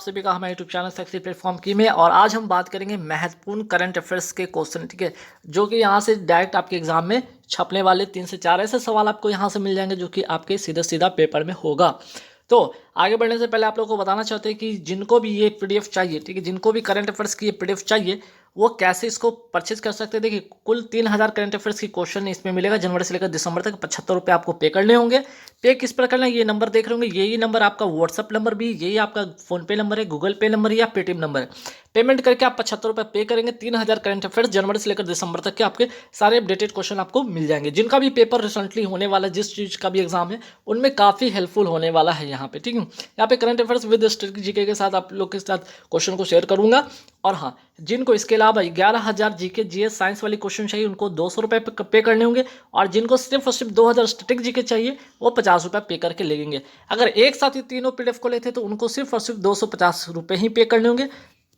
सभी का हमारे यूट्यूब चैनल सक्सेस प्लेटफॉर्म की में। और आज हम बात करेंगे महत्वपूर्ण करंट अफेयर्स के क्वेश्चन, ठीक है, जो कि यहाँ से डायरेक्ट आपके एग्जाम में छपने वाले 3 से 4 ऐसे सवाल आपको यहाँ से मिल जाएंगे जो कि आपके सीधा सीधा पेपर में होगा। तो आगे बढ़ने से पहले आप लोगों को बताना चाहते हैं कि जिनको भी ये पीडीएफ चाहिए, ठीक है, जिनको भी करंट अफेयर्स की ये पीडीएफ चाहिए वो कैसे इसको परचेज कर सकते हैं। देखिए, कुल 3000 करंट अफेयर्स की क्वेश्चन इसमें मिलेगा। जनवरी से लेकर दिसंबर तक 75 रुपये आपको पे करने होंगे। पे किस पर करना है, ये नंबर देख रहे होंगे, यही नंबर आपका व्हाट्सअप नंबर भी, यही आपका फोन पे नंबर है, गूगल पे नंबर या पेटीएम नंबर है। पेमेंट करके आप 75 रुपये पे करेंगे। 3000 करंट अफेयर्स जनवरी से लेकर दिसंबर तक के आपके सारे अपडेटेड क्वेश्चन आपको मिल जाएंगे। जिनका भी पेपर रिसेंटली होने वाला, जिस चीज़ का भी एग्जाम है, उनमें काफ़ी हेल्पफुल होने वाला है यहाँ पे, ठीक है। यहाँ पे current affairs with static GK के साथ आप लोग के साथ क्वेश्चन को शेयर करूंगा। और हाँ, जिनको इसके अलावा 11,000 जीके जीएस साइंस वाली क्वेश्चन चाहिए उनको 200 रुपये पे करने होंगे। और जिनको सिर्फ और सिर्फ 2000 स्टैटिक जीके चाहिए वो 50 रुपये पे करके लेंगे। अगर एक साथ ही तीनों पीडीएफ को लेते तो उनको सिर्फ और सिर्फ 250 रुपये ही पे करने होंगे।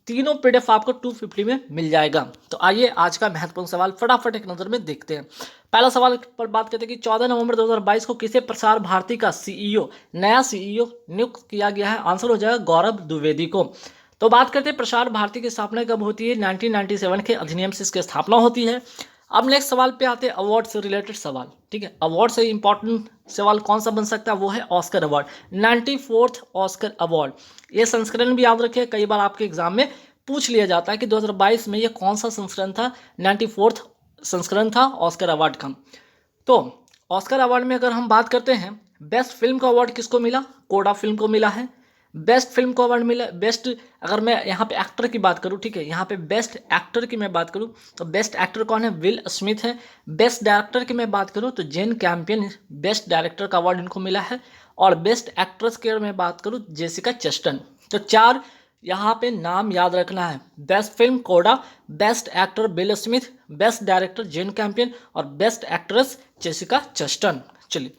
तीनों पीडीएफ आपको 250 में मिल जाएगा। तो आइए आज का महत्वपूर्ण सवाल फटाफट एक नजर में देखते हैं। पहला सवाल पर बात करते हैं कि 14 नवंबर 2022 को किसे प्रसार भारती का सीईओ, नया सीईओ नियुक्त किया गया है। आंसर हो जाएगा गौरव द्विवेदी को। तो बात करते हैं प्रसार भारती की स्थापना कब होती है। 1997 के अधिनियम से इसकी स्थापना होती है। अब नेक्स्ट सवाल पे आते हैं अवार्ड से रिलेटेड सवाल, ठीक है। अवार्ड से इंपॉर्टेंट सवाल कौन सा बन सकता है, वो है Oscar award, 94th Oscar award. ये संस्करण भी याद रखिए, कई बार आपके एग्जाम में पूछ लिया जाता है कि 2022 में ये कौन सा संस्करण था। 94th संस्करण था ऑस्कर अवार्ड का। तो ऑस्कर अवार्ड में अगर हम बात करते हैं, बेस्ट फिल्म का अवार्ड किसको मिला, कोडा फिल्म को मिला है। बेस्ट फिल्म को अवार्ड मिला, बेस्ट, अगर मैं यहाँ पे एक्टर की बात करूँ, ठीक है, यहाँ पे बेस्ट एक्टर की मैं बात करूँ तो बेस्ट एक्टर कौन है, विल स्मिथ है। बेस्ट डायरेक्टर की मैं बात करूँ तो जेन कैम्पियन, बेस्ट डायरेक्टर का अवार्ड इनको मिला है। और बेस्ट एक्ट्रेस की अगर मैं बात करूँ, जेसिका चेस्टन। तो 4 यहाँ पे नाम याद रखना है, best film CODA, best actor Bill Smith, best director Jane Campion और बेस्ट एक्ट्रेस जेसिका चेस्टन। चलिए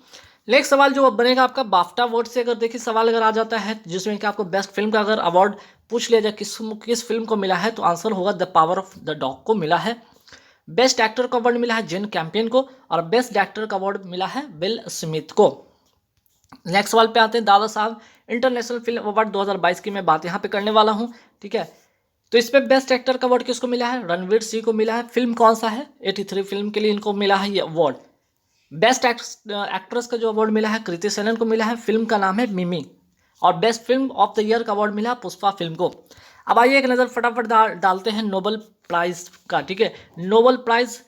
नेक्स्ट सवाल जो बनेगा आपका बाफ्टा अवार्ड से अगर देखिए सवाल अगर आ जाता है जिसमें कि आपको बेस्ट फिल्म का अगर अवार्ड पूछ लिया जाए किस फिल्म को मिला है, तो आंसर होगा the power of the dog को मिला है। बेस्ट एक्टर का अवार्ड मिला है जेन कैम्पियन को और बेस्ट डायरेक्टर का अवार्ड मिला है बिल स्मिथ को। नेक्स्ट सवाल पे आते हैं Dada Saheb international film award 2022 की मैं बात यहाँ पे करने वाला हूँ, ठीक है। तो इसमें बेस्ट एक्टर का अवार्ड किसको मिला है, रणवीर सिंह को मिला है। फिल्म कौन सा है, 83 फिल्म के लिए इनको मिला है ये अवार्ड। बेस्ट एक्ट्रेस का जो अवार्ड मिला है कृति सेनन को मिला है, फिल्म का नाम है मिमी। और best film of the year का अवार्ड मिला पुष्पा फिल्म को। अब आइए एक नज़र फटाफट डालते हैं नोबेल प्राइज का, ठीक है। नोबेल प्राइज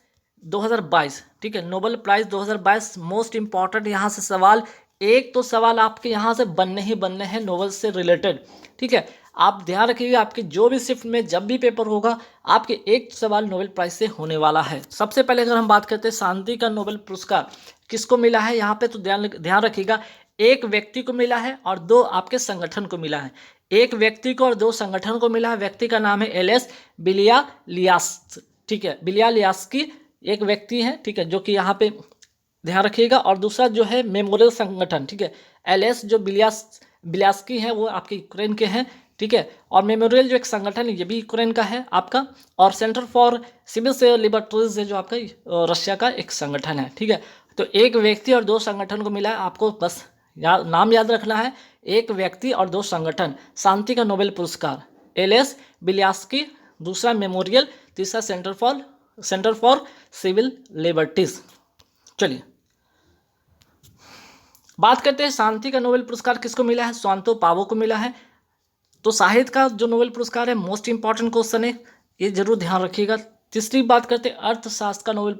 2022, ठीक है, नोबेल प्राइज 2022 मोस्ट इंपॉर्टेंट यहाँ से सवाल, एक तो सवाल आपके यहाँ से बनने ही बनने हैं नोबेल से रिलेटेड, ठीक है। आप ध्यान रखिएगा, आपके जो भी शिफ्ट में जब भी पेपर होगा आपके एक सवाल नोबेल प्राइज से होने वाला है। सबसे पहले अगर हम बात करते हैं शांति का नोबेल पुरस्कार किसको मिला है, यहाँ पे तो ध्यान रखिएगा, एक व्यक्ति को मिला है और 2 आपके संगठन को मिला है। एक व्यक्ति को और 2 संगठन को मिला है। व्यक्ति का नाम है एलएस बिलियालियास, ठीक है, बिलियालियास्की एक व्यक्ति है, ठीक है, जो कि यहाँ पे ध्यान रखिएगा। और दूसरा जो है मेमोरियल संगठन, ठीक है, एलएस जो बिलियास्की है वो आपके यूक्रेन के हैं, ठीक है। और मेमोरियल जो एक संगठन है ये भी यूक्रेन का है आपका। और सेंटर फॉर सिविल लिबर्टीज है जो आपका रशिया का एक संगठन है, ठीक है। तो एक व्यक्ति और 2 संगठन को मिला है, आपको बस नाम याद रखना है, एक व्यक्ति और 2 संगठन। शांति का नोबेल पुरस्कार एलएस बिलियास्की, दूसरा मेमोरियल, तीसरा सेंटर फॉर सिविल लिबर्टीज। चलिए बात करते हैं शांति का नोबेल पुरस्कार किसको मिला है, स्वांतो पावो को मिला है। तो साहित्य का जो नोबेल पुरस्कार है मोस्ट इंपॉर्टेंट क्वेश्चन है, ये जरूर ध्यान रखिएगा। तीसरी बात करते हैं अर्थशास्त्र का नोबेल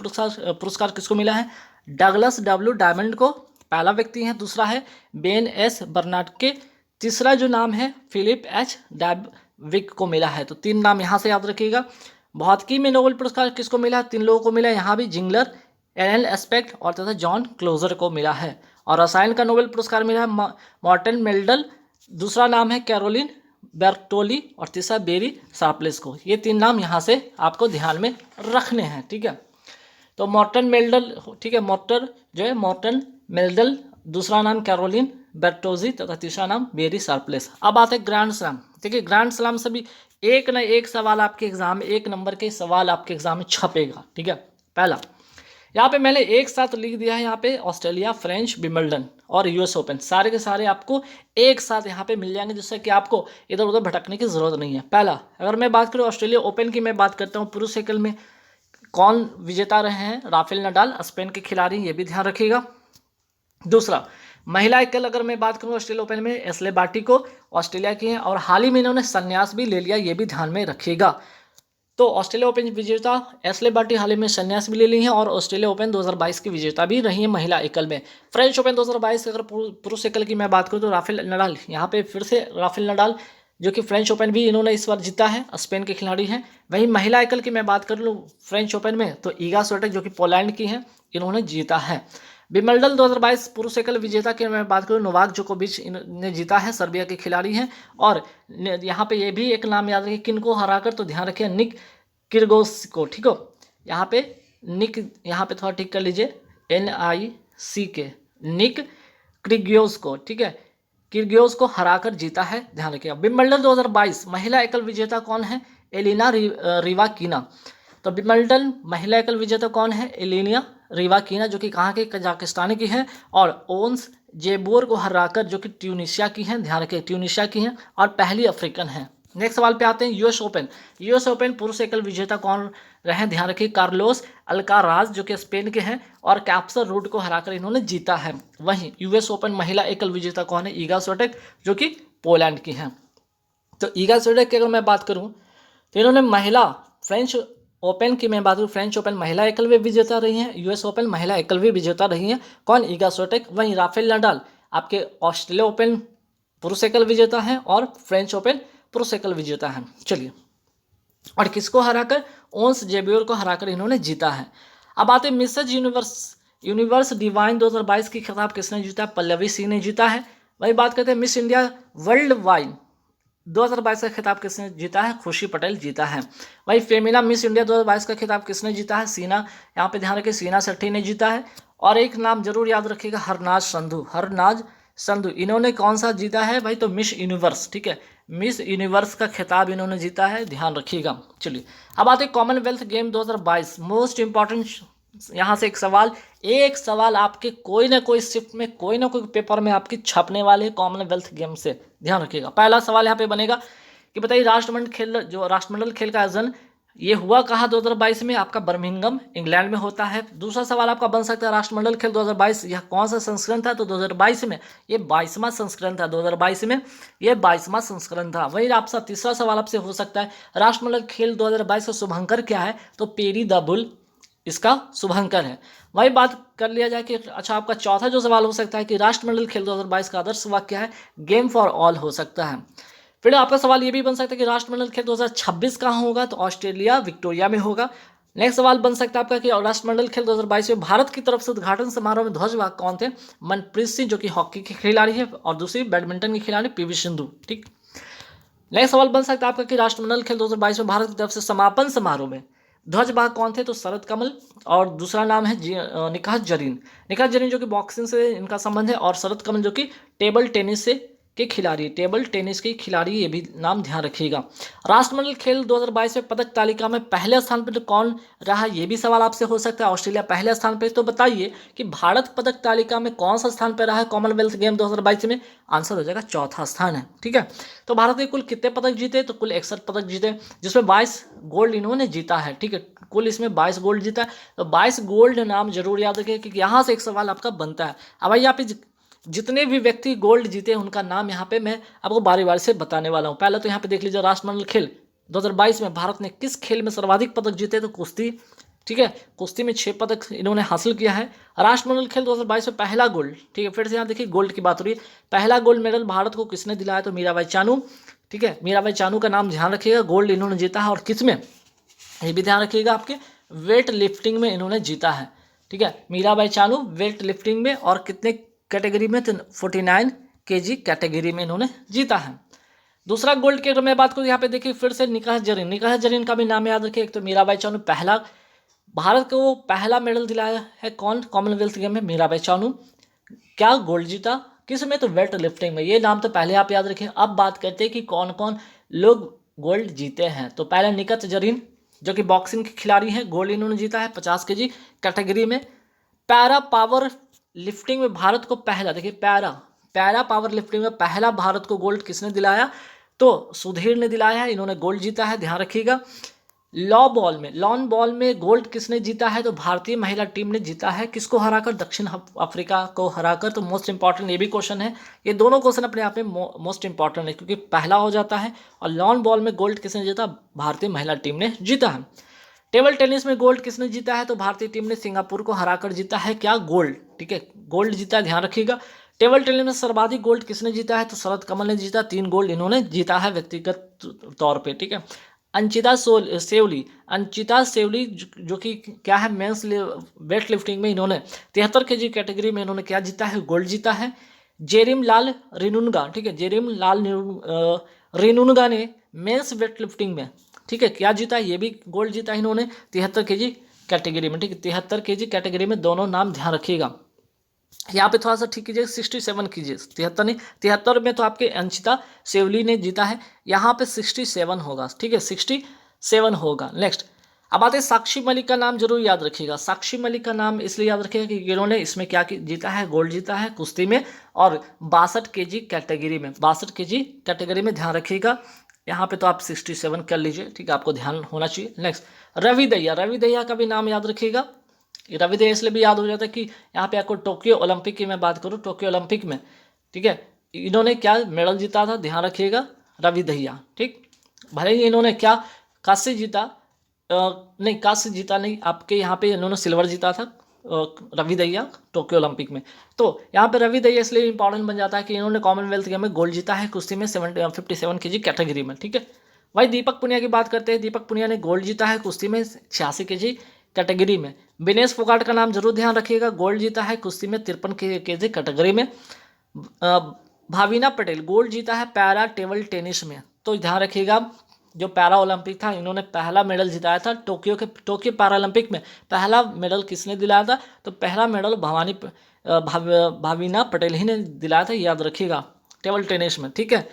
पुरस्कार किसको मिला है, डगलस डब्ल्यू डायमंड को, पहला व्यक्ति है। दूसरा है बेन एस बर्नार्ड, तीसरा जो नाम है फिलिप एच डैबविक को मिला है। तो 3 नाम यहाँ से याद रखिएगा। भौतिकी में नोबेल पुरस्कार किसको मिला है, 3 लोगों को मिला है, यहाँ भी जिंगलर, एल एस्पेक्ट और तथा जॉन क्लोजर को मिला है। और रसायन का नोबेल पुरस्कार मिला है मॉर्टन मेल्डल, दूसरा नाम है कैरोलिन बेर्टोली और तीसरा बेरी शार्पलेस को। ये 3 नाम यहाँ से आपको ध्यान में रखने हैं, ठीक है। तो मॉर्टन मेल्डल, ठीक है, मॉर्टन मेल्डल, दूसरा नाम कैरोलिन बेर्टोजी तथा तीसरा नाम बेरी शार्पलेस। अब आते हैं ग्रैंड स्लैम, ठीक है। ग्रैंड स्लैम से भी एक ना एक सवाल आपके एग्जाम में, 1 नंबर के सवाल आपके एग्जाम में छपेगा, ठीक है। पहला यहाँ पे मैंने एक साथ लिख दिया है, यहाँ पे ऑस्ट्रेलिया, फ्रेंच, विंबलडन और यूएस ओपन सारे के सारे आपको एक साथ यहाँ पे मिल जाएंगे, जिससे कि आपको इधर उधर भटकने की जरूरत नहीं है। पहला अगर मैं बात करूँ ऑस्ट्रेलिया ओपन की, मैं बात करता हूँ पुरुष साइकिल में कौन विजेता रहे हैं, राफेल नडाल स्पेन के खिलाड़ी, ये भी ध्यान रखिएगा। दूसरा महिला एकल अगर मैं बात करूँ ऑस्ट्रेलिया ओपन में, एस्ले बार्टी को ऑस्ट्रेलिया की हैं और हाल ही में इन्होंने संन्यास भी ले लिया, ये भी ध्यान में रखिएगा। तो ऑस्ट्रेलिया ओपन विजेता एस्ले बार्टी हाल ही में संन्यास भी ले ली हैं और ऑस्ट्रेलिया ओपन 2022 की विजेता भी रही है महिला एकल में। फ्रेंच ओपन 2022 अगर पुरुष एकल की मैं बात करूँ तो राफेल नडाल, यहाँ पे फिर से राफेल नडाल जो कि फ्रेंच ओपन भी इन्होंने इस बार जीता है, स्पेन के खिलाड़ी हैं। वहीं महिला एकल की मैं बात कर लूँ फ्रेंच ओपन में तो ईगा स्विएटेक जो कि पोलैंड की हैं, इन्होंने जीता है। विंबलडन 2022 पुरुष एकल विजेता की मैं बात करूँ, नोवाक जोकोविच ने जीता है, सर्बिया के खिलाड़ी हैं। और यहाँ पे ये भी एक नाम याद रखिए किनको हराकर, तो ध्यान रखिए निक किर्गियोस को, ठीक हो, यहाँ पे निक, यहाँ पे थोड़ा ठीक कर लीजिए, NICK, निक किर्गियोस को, ठीक है, किर्गियोस को हराकर जीता है, ध्यान रखिएगा। विंबलडन 2022 महिला एकल विजेता कौन है, एलिना रिवाकीना। तो विंबलडन महिला एकल विजेता कौन है, एलिना रिवाकीना जो कि कहाँ के, कजाकिस्तान की है, और ओन्स जेबोर को हराकर जो कि ट्यूनिशिया की हैं, ध्यान रखिए ट्यूनिशिया की हैं और पहली अफ्रीकन है। नेक्स्ट सवाल पे आते हैं यूएस ओपन। यूएस ओपन पुरुष एकल विजेता कौन रहे, ध्यान रखिए कार्लोस अल्काराज जो कि स्पेन के हैं और कैप्सर रूड को हराकर इन्होंने जीता है। वहीं यूएस ओपन महिला एकल विजेता कौन है, ईगा स्विएटेक जो कि पोलैंड की हैं। तो ईगा स्विएटेक की अगर मैं बात करूं तो इन्होंने महिला फ्रेंच ओपन की मैं बात करूँ, फ्रेंच ओपन महिला एकल भी विजेता रही हैं, यूएस ओपन महिला एकल भी विजेता रही हैं, कौन, ईगा स्विएटेक। वहीं राफेल नडाल आपके ऑस्ट्रेलिया ओपन पुरुष एकल विजेता हैं और फ्रेंच ओपन पुरुष एकल विजेता हैं। चलिए, और किसको हराकर, ओन्स जेबियोर को हराकर इन्होंने जीता है। अब आते हैं मिसेज यूनिवर्स डिवाइन 2022 की खिताब किसने जीता, पल्लवी सिंह ने जीता है। वही बात करते हैं मिस इंडिया वर्ल्ड वाइड 2022 का खिताब किसने जीता है, खुशी पटेल जीता है। वही फेमिना मिस इंडिया 2022 का खिताब किसने जीता है, सीना, यहाँ पे ध्यान रखिए सीना शेट्टी ने जीता है। और एक नाम जरूर याद रखिएगा, हरनाज संधू, इन्होंने कौन सा जीता है भाई, तो मिस यूनिवर्स, ठीक है, मिस यूनिवर्स का खिताब इन्होंने जीता है, ध्यान रखिएगा। चलिए, अब आते हैं कॉमनवेल्थ गेम 2022 मोस्ट इंपॉर्टेंट। यहाँ से एक सवाल आपके कोई ना कोई शिफ्ट में, कोई ना कोई पेपर में आपकी छपने वाले कॉमनवेल्थ गेम से, ध्यान रखिएगा। पहला सवाल यहाँ पे बनेगा कि बताइए राष्ट्रमंडल खेल का आयोजन ये हुआ कहाँ 2022 में, आपका बर्मिंघम इंग्लैंड में होता है। दूसरा सवाल आपका बन सकता है राष्ट्रमंडल खेल 2022 यह कौन सा संस्करण था, तो 2022 में ये 22वां संस्करण था, 2022 में ये 22वां संस्करण था। वही आपका तीसरा सवाल आपसे हो सकता है राष्ट्रमंडल खेल 2022 का शुभंकर क्या है, तो पेरी द बुल इसका शुभंकर है। वही बात कर लिया जाए कि अच्छा, आपका चौथा जो सवाल हो सकता है कि राष्ट्रमंडल खेल 2022 का आदर्श वाक्य क्या है, गेम फॉर ऑल हो सकता है। फिर आपका सवाल ये भी बन सकता है कि राष्ट्रमंडल खेल 2026 कहाँ होगा, तो ऑस्ट्रेलिया विक्टोरिया में होगा। नेक्स्ट सवाल बन सकता है आपका कि राष्ट्रमंडल खेल 2022 में भारत की तरफ से उद्घाटन समारोह में ध्वजवाहक कौन थे, मनप्रीत सिंह जो कि हॉकी के खिलाड़ी है और दूसरी बैडमिंटन की खिलाड़ी PV सिंधु, ठीक। नेक्स्ट सवाल बन सकता है आपका कि राष्ट्रमंडल खेल 2022 में भारत की तरफ से समापन समारोह में ध्वजवाहक कौन थे, तो शरद कमल और दूसरा नाम है निकाह जरीन जो कि बॉक्सिंग से इनका संबंध है, और शरद कमल जो कि टेबल टेनिस के खिलाड़ी, ये भी नाम ध्यान रखिएगा। राष्ट्रमंडल खेल 2022 में पदक तालिका में पहले स्थान पर कौन रहा, ये भी सवाल आपसे हो सकता है। ऑस्ट्रेलिया पहले स्थान पर, तो बताइए कि भारत पदक तालिका में कौन सा स्थान पर रहा है कॉमनवेल्थ गेम 2022 में, आंसर हो जाएगा चौथा स्थान है, ठीक है। तो भारत ने कुल कितने पदक जीते, तो कुल 61 पदक जीते, जिसमें 22 गोल्ड इन्होंने जीता है, ठीक है, कुल इसमें 22 गोल्ड जीता है। तो 22 गोल्ड नाम जरूर याद रखिए क्योंकि यहाँ से एक सवाल आपका बनता है। अब भाई यहाँ पे जितने भी व्यक्ति गोल्ड जीते उनका नाम यहाँ पे मैं आपको बारी बारी से बताने वाला हूँ। पहले तो यहाँ पे देख लीजिए राष्ट्रमंडल खेल 2022 में भारत ने किस खेल में सर्वाधिक पदक जीते, तो कुश्ती, ठीक है, कुश्ती में 6 पदक इन्होंने हासिल किया है। राष्ट्रमंडल खेल 2022 में पहला गोल्ड, ठीक है, फिर से यहाँ देखिए गोल्ड की बात हो रही है, पहला गोल्ड मेडल भारत को किसने दिलाया, तो मीराबाई चानू, ठीक है, मीराबाई चानू का नाम ध्यान रखिएगा, गोल्ड इन्होंने जीता है। और किस में, ये भी ध्यान रखिएगा, आपके वेट लिफ्टिंग में इन्होंने जीता है, ठीक है, मीराबाई चानू वेट लिफ्टिंग में, और कितने कैटेगरी में, तो 49 kg कैटेगरी में इन्होंने जीता है। दूसरा गोल्ड की अगर मैं बात करूँ, यहाँ पे देखिए फिर से निकाह जरीन का भी नाम याद रखिए। एक तो मीराबाई चानू, पहला भारत को पहला मेडल दिलाया है कौन कॉमनवेल्थ गेम में, मीराबाई चानू, क्या गोल्ड जीता, किस में, तो वेट लिफ्टिंग में। ये नाम तो पहले आप याद रखें। अब बात करते हैं कि कौन कौन लोग गोल्ड जीते हैं। तो पहले निकाह जरीन जो कि बॉक्सिंग के खिलाड़ी हैं, गोल्ड इन्होंने जीता है 50 kg कैटेगरी में। पैरा पावर लिफ्टिंग में भारत को पहला, देखिए पैरा पावर लिफ्टिंग में पहला भारत को गोल्ड किसने दिलाया? तो सुधीर ने दिलाया है, इन्होंने गोल्ड जीता है, ध्यान रखिएगा। लॉन बॉल में गोल्ड किसने जीता है? तो भारतीय महिला टीम ने जीता है, किसको हराकर? दक्षिण अफ्रीका को हराकर। तो मोस्ट इंपॉर्टेंट ये भी क्वेश्चन है, ये दोनों क्वेश्चन अपने आप में मोस्ट इंपॉर्टेंट है, क्योंकि पहला हो जाता है। और लॉन बॉल में गोल्ड किसने जीता? भारतीय महिला टीम ने जीता है। टेबल टेनिस में गोल्ड किसने जीता है? तो भारतीय टीम ने सिंगापुर को हराकर जीता है, क्या? गोल्ड, ठीक है, गोल्ड जीता है, ध्यान रखिएगा। टेबल टेनिस में सर्वाधिक गोल्ड किसने जीता है? तो शरद कमल ने जीता, 3 गोल्ड इन्होंने जीता है व्यक्तिगत तौर पे, ठीक है। अंचिता सेवली जो कि क्या है, मेंस वेट लिफ्टिंग में इन्होंने 73 केजी कैटेगरी में इन्होंने क्या जीता है? गोल्ड जीता है। जेरिम लाल रिनुनगा, ठीक है, रिनुनगा ने मेंस वेट लिफ्टिंग में, ठीक है, क्या जीता है? ये भी गोल्ड जीता है इन्होंने 73 केजी कैटेगरी में, ठीक है, 73 केजी कैटेगरी में, दोनों नाम ध्यान रखिएगा। यहाँ पे थोड़ा सा ठीक कीजिए, 67 कीजिए, 73 नहीं, 73 में तो आपके अंशिता सेवली ने जीता है, यहाँ पे 67 होगा, ठीक है, 67 होगा। नेक्स्ट अब आते हैं साक्षी मलिक का नाम जरूर याद रखिएगा। साक्षी मलिक का नाम इसलिए याद रखिएगा कि इन्होंने इसमें क्या जीता है? गोल्ड जीता है कुश्ती में, और 62 केजी कैटेगरी में, 62 केजी कैटेगरी में, ध्यान रखिएगा। यहाँ पे तो आप 67 कर लीजिए, ठीक है, आपको ध्यान होना चाहिए। नेक्स्ट रवि दहिया का भी नाम याद रखिएगा। रवि दहिया इसलिए भी याद हो जाता है कि यहाँ पे आपको टोक्यो ओलंपिक की मैं बात करूँ, टोक्यो ओलंपिक में, ठीक है, इन्होंने क्या मेडल जीता था? ध्यान रखिएगा, रवि दहिया, ठीक। भले ही इन्होंने क्या कांस्य जीता, नहीं कांस्य जीता नहीं, आपके यहाँ पे इन्होंने सिल्वर जीता था, रवि दहिया टोक्यो ओलंपिक में। तो यहाँ पे रवि दहिया इसलिए इंपॉर्टेंट बन जाता है कि इन्होंने कॉमनवेल्थ गेम में गोल्ड जीता है कुश्ती में 57 केजी कैटेगरी में, ठीक है। वही दीपक पुनिया की बात करते हैं, दीपक पुनिया ने गोल्ड जीता है कुश्ती में 86 केजी कैटेगरी में। विनेश फोगाट का नाम जरूर ध्यान रखिएगा, गोल्ड जीता है कुश्ती में 53 केजी कैटेगरी में। भाविना पटेल गोल्ड जीता है पैरा टेबल टेनिस में। तो ध्यान रखिएगा, जो पैरा ओलंपिक था, इन्होंने पहला मेडल जिताया था टोक्यो पैरा ओलंपिक में। पहला मेडल किसने दिलाया था? तो पहला मेडल भाविना पटेल ही ने दिलाया था, याद रखिएगा, टेबल टेनिस में, ठीक है।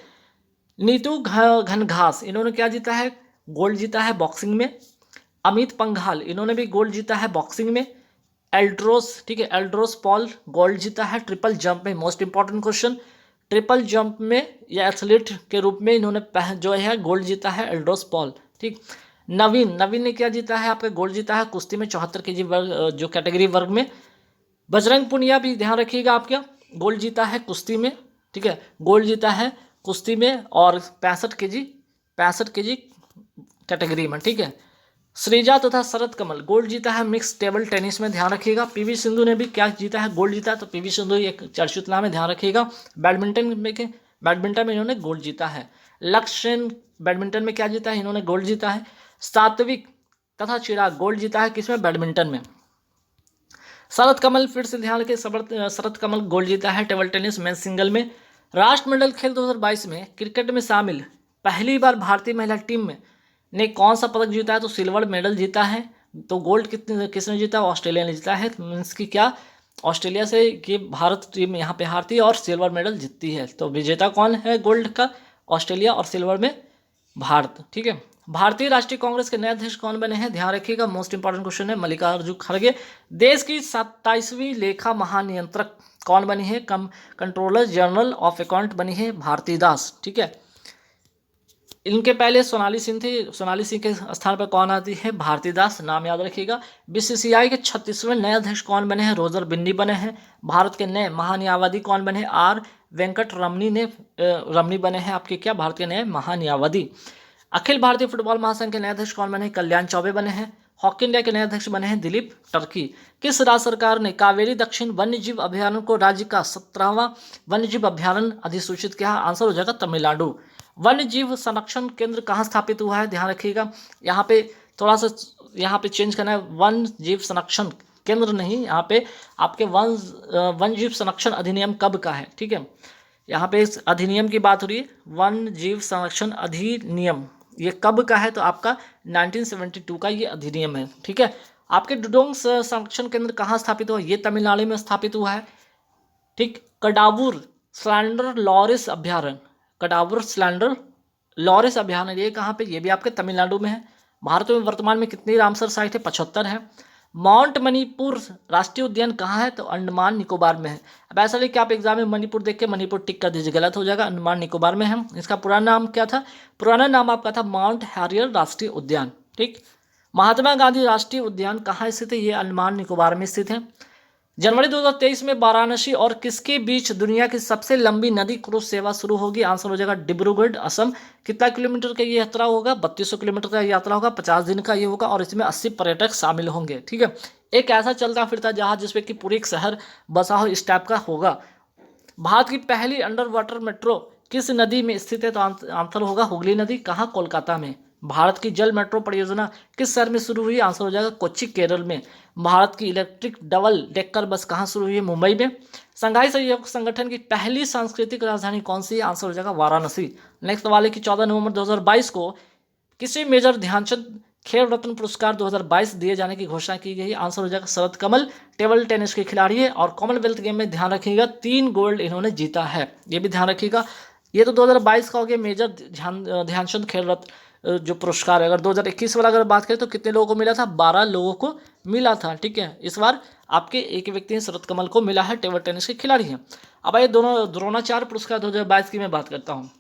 नीतू घनघास, इन्होंने क्या जीता है? गोल्ड जीता है बॉक्सिंग में। अमित पंघाल, इन्होंने भी गोल्ड जीता है बॉक्सिंग में। एल्ड्रोस, ठीक है, एल्ड्रोस पॉल गोल्ड जीता है ट्रिपल जंप में। Most important question, triple jump में या एथलीट के रूप में इन्होंने जो है गोल्ड जीता है, एल्ड्रोस पॉल, ठीक। नवीन ने क्या जीता है? आपका गोल्ड जीता है कुश्ती में 74 केजी वर्ग, जो कैटेगरी वर्ग में। बजरंग पुनिया भी ध्यान रखिएगा, आप क्या गोल्ड जीता है कुश्ती में, ठीक है, गोल्ड जीता है कुश्ती में, और 65 केजी कैटेगरी में, ठीक है। श्रीजा तथा शरद कमल गोल्ड जीता है मिक्स टेबल टेनिस में, ध्यान रखिएगा। पीवी सिंधु ने भी क्या जीता है? गोल्ड जीता है। तो पीवी सिंधु एक चर्चित नाम है, ध्यान रखिएगा। बैडमिंटन में इन्होंने गोल्ड जीता है। लक्ष्य सेन बैडमिंटन में क्या जीता है? इन्होंने गोल्ड जीता है। सात्विक तथा चिराग गोल्ड जीता है किसमें? बैडमिंटन में। शरद कमल, फिर से ध्यान रखिए, शरद कमल गोल्ड जीता है टेबल टेनिस में सिंगल में। राष्ट्रमंडल खेल 2022 में क्रिकेट में शामिल पहली बार भारतीय महिला टीम में ने कौन सा पदक जीता है? तो सिल्वर मेडल जीता है। तो गोल्ड किसने जीता? ऑस्ट्रेलिया ने जीता है। मीन्स की क्या, ऑस्ट्रेलिया से कि भारत टीम यहाँ पे हारती है और सिल्वर मेडल जीतती है। तो विजेता कौन है गोल्ड का? ऑस्ट्रेलिया, और सिल्वर में भारत, ठीक है। भारतीय राष्ट्रीय कांग्रेस के नए अध्यक्ष कौन बने हैं? ध्यान रखिएगा, मोस्ट इंपॉर्टेंट क्वेश्चन है, मल्लिकार्जुन खड़गे। देश की 27वीं लेखा महानियंत्रक कौन बनी है? कंट्रोलर जनरल ऑफ अकाउंट बनी है भारती दास, ठीक है। इनके पहले सोनाली सिंह थी, सोनाली सिंह के स्थान पर कौन आती है? भारती दास, नाम याद रखिएगा। बीसीसीआई के 36वें नए अध्यक्ष कौन बने हैं? रोजर बिन्नी बने हैं। भारत के नए महान्यायवादी कौन बने हैं? आर वेंकट रमनी बने हैं आपके क्या, भारत के नए महान्यायवादी। अखिल भारतीय फुटबॉल महासंघ के नए अध्यक्ष कौन बने हैं? कल्याण चौबे बने हैं। हॉकी इंडिया के नए अध्यक्ष बने हैं दिलीप टर्की। किस राज्य सरकार ने कावेरी दक्षिण वन्यजीव अभ्यारण्य को राज्य का 17वां वन्यजीव अभ्यारण्य अधिसूचित किया? आंसर हो जाएगा तमिलनाडु। वन्य जीव संरक्षण केंद्र कहाँ स्थापित हुआ है? ध्यान रखिएगा, यहाँ पे थोड़ा सा यहाँ पे चेंज करना है, वन जीव संरक्षण केंद्र नहीं, यहाँ पे आपके वन जीव संरक्षण अधिनियम कब का है, ठीक है। यहाँ पे इस अधिनियम की बात हो रही है, वन जीव संरक्षण अधिनियम, ये कब का है? तो आपका 1972 का ये अधिनियम है, ठीक है। आपके डुडोंग संरक्षण केंद्र कहाँ स्थापित हुआ? ये तमिलनाडु में स्थापित हुआ है, ठीक। कडावूर स्लैंडर लॉरिस अभ्यारण्य, कडावूर स्लैंडर लॉरिस अभ्यारण्य, ये कहाँ पे? ये भी आपके तमिलनाडु में है। भारत में वर्तमान में कितनी रामसर साइट है? 75 है। माउंट मणिपुर राष्ट्रीय उद्यान कहाँ है? तो अंडमान निकोबार में है। अब ऐसा नहीं कि आप एग्जाम में मणिपुर देख के मणिपुर टिक कर दीजिए, गलत हो जाएगा। अंडमान निकोबार में है। इसका पुराना नाम क्या था? पुराना नाम आपका था माउंट हैरियर राष्ट्रीय उद्यान। ठीक। महात्मा गांधी राष्ट्रीय उद्यान कहाँ स्थित है? ये अंडमान निकोबार में स्थित है। जनवरी 2023 में वाराणसी और किसके बीच दुनिया की सबसे लंबी नदी क्रूज सेवा शुरू होगी? आंसर हो जाएगा डिब्रूगढ़, असम। कितना किलोमीटर का ये यात्रा होगा? 3200 किलोमीटर का यात्रा होगा, 50 दिन का ये होगा और इसमें 80 पर्यटक शामिल होंगे। ठीक है। एक ऐसा चलता फिरता जहाज जिसपे कि पूरी एक शहर बसा हो, इस टाइप का होगा। भारत की पहली अंडर वाटर मेट्रो किस नदी में स्थित है? तो आंसर होगा हुगली नदी। कहाँ? कोलकाता में। भारत की जल मेट्रो परियोजना किस शहर में शुरू हुई? आंसर हो जाएगा कोच्चि, केरल में। भारत की इलेक्ट्रिक डबल डेकर बस कहाँ शुरू हुई है? मुंबई में। संघाई सहयोग संगठन की पहली सांस्कृतिक राजधानी कौन सी है? आंसर हो जाएगा वाराणसी। नेक्स्ट सवाल है कि 14 नवंबर 2022 को किसी मेजर ध्यानचंद खेल रत्न पुरस्कार 2022 दिए जाने की घोषणा की गई। आंसर हो जाएगा शरद कमल। टेबल टेनिस के खिलाड़ी है और कॉमनवेल्थ गेम में ध्यान रखिएगा 3 गोल्ड इन्होंने जीता है, ये भी ध्यान रखिएगा। ये तो 2022 का हो गया मेजर ध्यानचंद खेल रत्न जो पुरस्कार है। अगर 2021 वाला अगर बात करें तो कितने लोगों को मिला था? 12 लोगों को मिला था। ठीक है। इस बार आपके एक व्यक्ति शरद कमल को मिला है, टेबल टेनिस के खिलाड़ी हैं। अब ये दोनों द्रोणाचार्य पुरस्कार 2022 की मैं बात करता हूँ।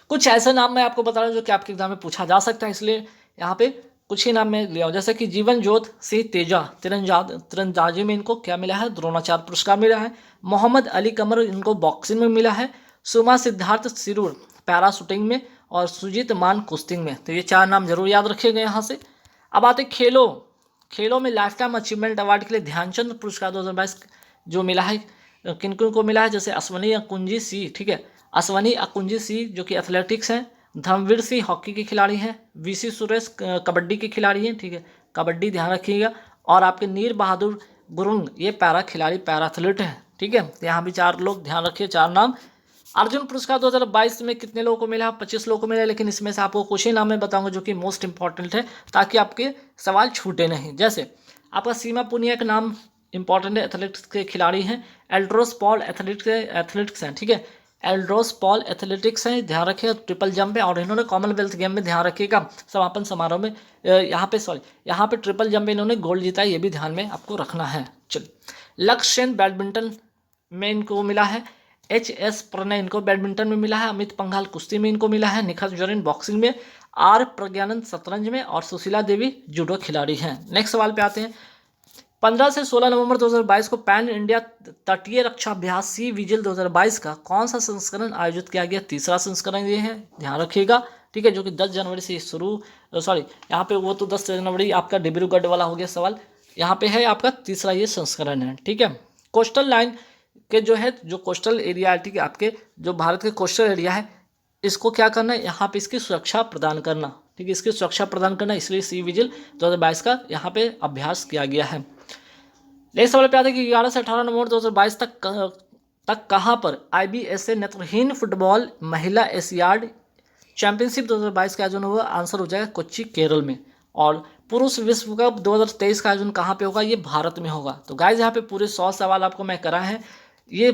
कुछ ऐसे नाम मैं आपको बता रहा हूँ जो कि आपके एग्जाम में पूछा जा सकता है, इसलिए यहाँ पे कुछ ही नाम मैं लिया हूँ। जैसे कि जीवन जोत सिंह तेजा तीरंदाजी में इनको क्या मिला है? द्रोणाचार्य पुरस्कार मिला है। मोहम्मद अली कमर इनको बॉक्सिंग में मिला है। सुमा सिद्धार्थ सिरूर पैराशूटिंग में और सुजीत मान कुश्तिंग में। तो ये 4 नाम जरूर याद रखिएगा यहाँ से। अब आते खेलों में लाइफ टाइम अचीवमेंट अवार्ड के लिए ध्यानचंद पुरस्कार 2022 जो मिला है किन किन को मिला है? जैसे अश्वनी अकुंजी सी, ठीक है, अश्वनी अकुंजी सी जो कि एथलेटिक्स हैं। धर्मवीर सिंह हॉकी के खिलाड़ी हैं। वीसी सुरेश कबड्डी के खिलाड़ी हैं। ठीक है, कबड्डी ध्यान रखिएगा। और आपके नीर बहादुर गुरुंग ये पैरा खिलाड़ी, पैरा एथलीट हैं। ठीक है, यहाँ भी 4 लोग ध्यान रखिए, 4 नाम। अर्जुन पुरस्कार 2022 में कितने लोगों को मिला? 25 लोगों को मिला, लेकिन इसमें से आपको कुछ ही नाम मैं बताऊंगा जो कि मोस्ट इंपॉर्टेंट है ताकि आपके सवाल छूटे नहीं। जैसे आपका सीमा पुनिया का नाम इंपॉर्टेंट है, एथलेटिक्स के खिलाड़ी हैं। एल्ड्रोस पॉल एथलेटिक्स हैं। ठीक है, एल्ड्रोस पॉल एथलेटिक्स हैं, ध्यान रखिएगा। ट्रिपल जंप है और इन्होंने कॉमनवेल्थ गेम में ध्यान रखिएगा समापन समारोह में यहाँ पे ट्रिपल जंप में इन्होंने गोल्ड जीता है, ये भी ध्यान में आपको रखना है। चलिए, लक्ष्य सेन बैडमिंटन में इनको मिला है। HS प्रणय इनको बैडमिंटन में मिला है। अमित पंघाल कुश्ती में इनको मिला है। निखत जरीन बॉक्सिंग में। R प्रज्ञानंद शतरंज में और सुशीला देवी जूडो खिलाड़ी हैं। नेक्स्ट सवाल पे आते हैं। 15 से 16 नवंबर 2022 को पैन इंडिया तटीय रक्षा अभ्यास सी विजिल 2022 का कौन सा संस्करण आयोजित किया गया? तीसरा संस्करण ये है, ध्यान रखिएगा। ठीक है, जो कि 10 जनवरी से यहाँ पे वो तो 10 जनवरी आपका डिब्रूगढ़ वाला हो गया सवाल। यहाँ पे है आपका तीसरा ये संस्करण है। ठीक है, कोस्टल लाइन के जो कोस्टल एरिया, ठीक है, आपके जो भारत के कोस्टल एरिया है, इसको क्या करना है? यहाँ पे इसकी सुरक्षा प्रदान करना। ठीक है, इसकी सुरक्षा प्रदान करना, इसलिए सी विजिल 2022 का यहाँ पे अभ्यास किया गया है। नेक्स्ट सवाल पे आते हैं कि 11 से 18 नवंबर 2022 तक कहाँ पर IBSA नेत्रहीन फुटबॉल महिला एशियाड चैंपियनशिप 2022 का आयोजन होगा? आंसर हो जाएगा कोच्चि, केरल में। और पुरुष विश्व कप 2023 का आयोजन कहाँ पे होगा? ये भारत में होगा। तो गाइज यहाँ पे पूरे 100 सवाल आपको मैं करा है। ये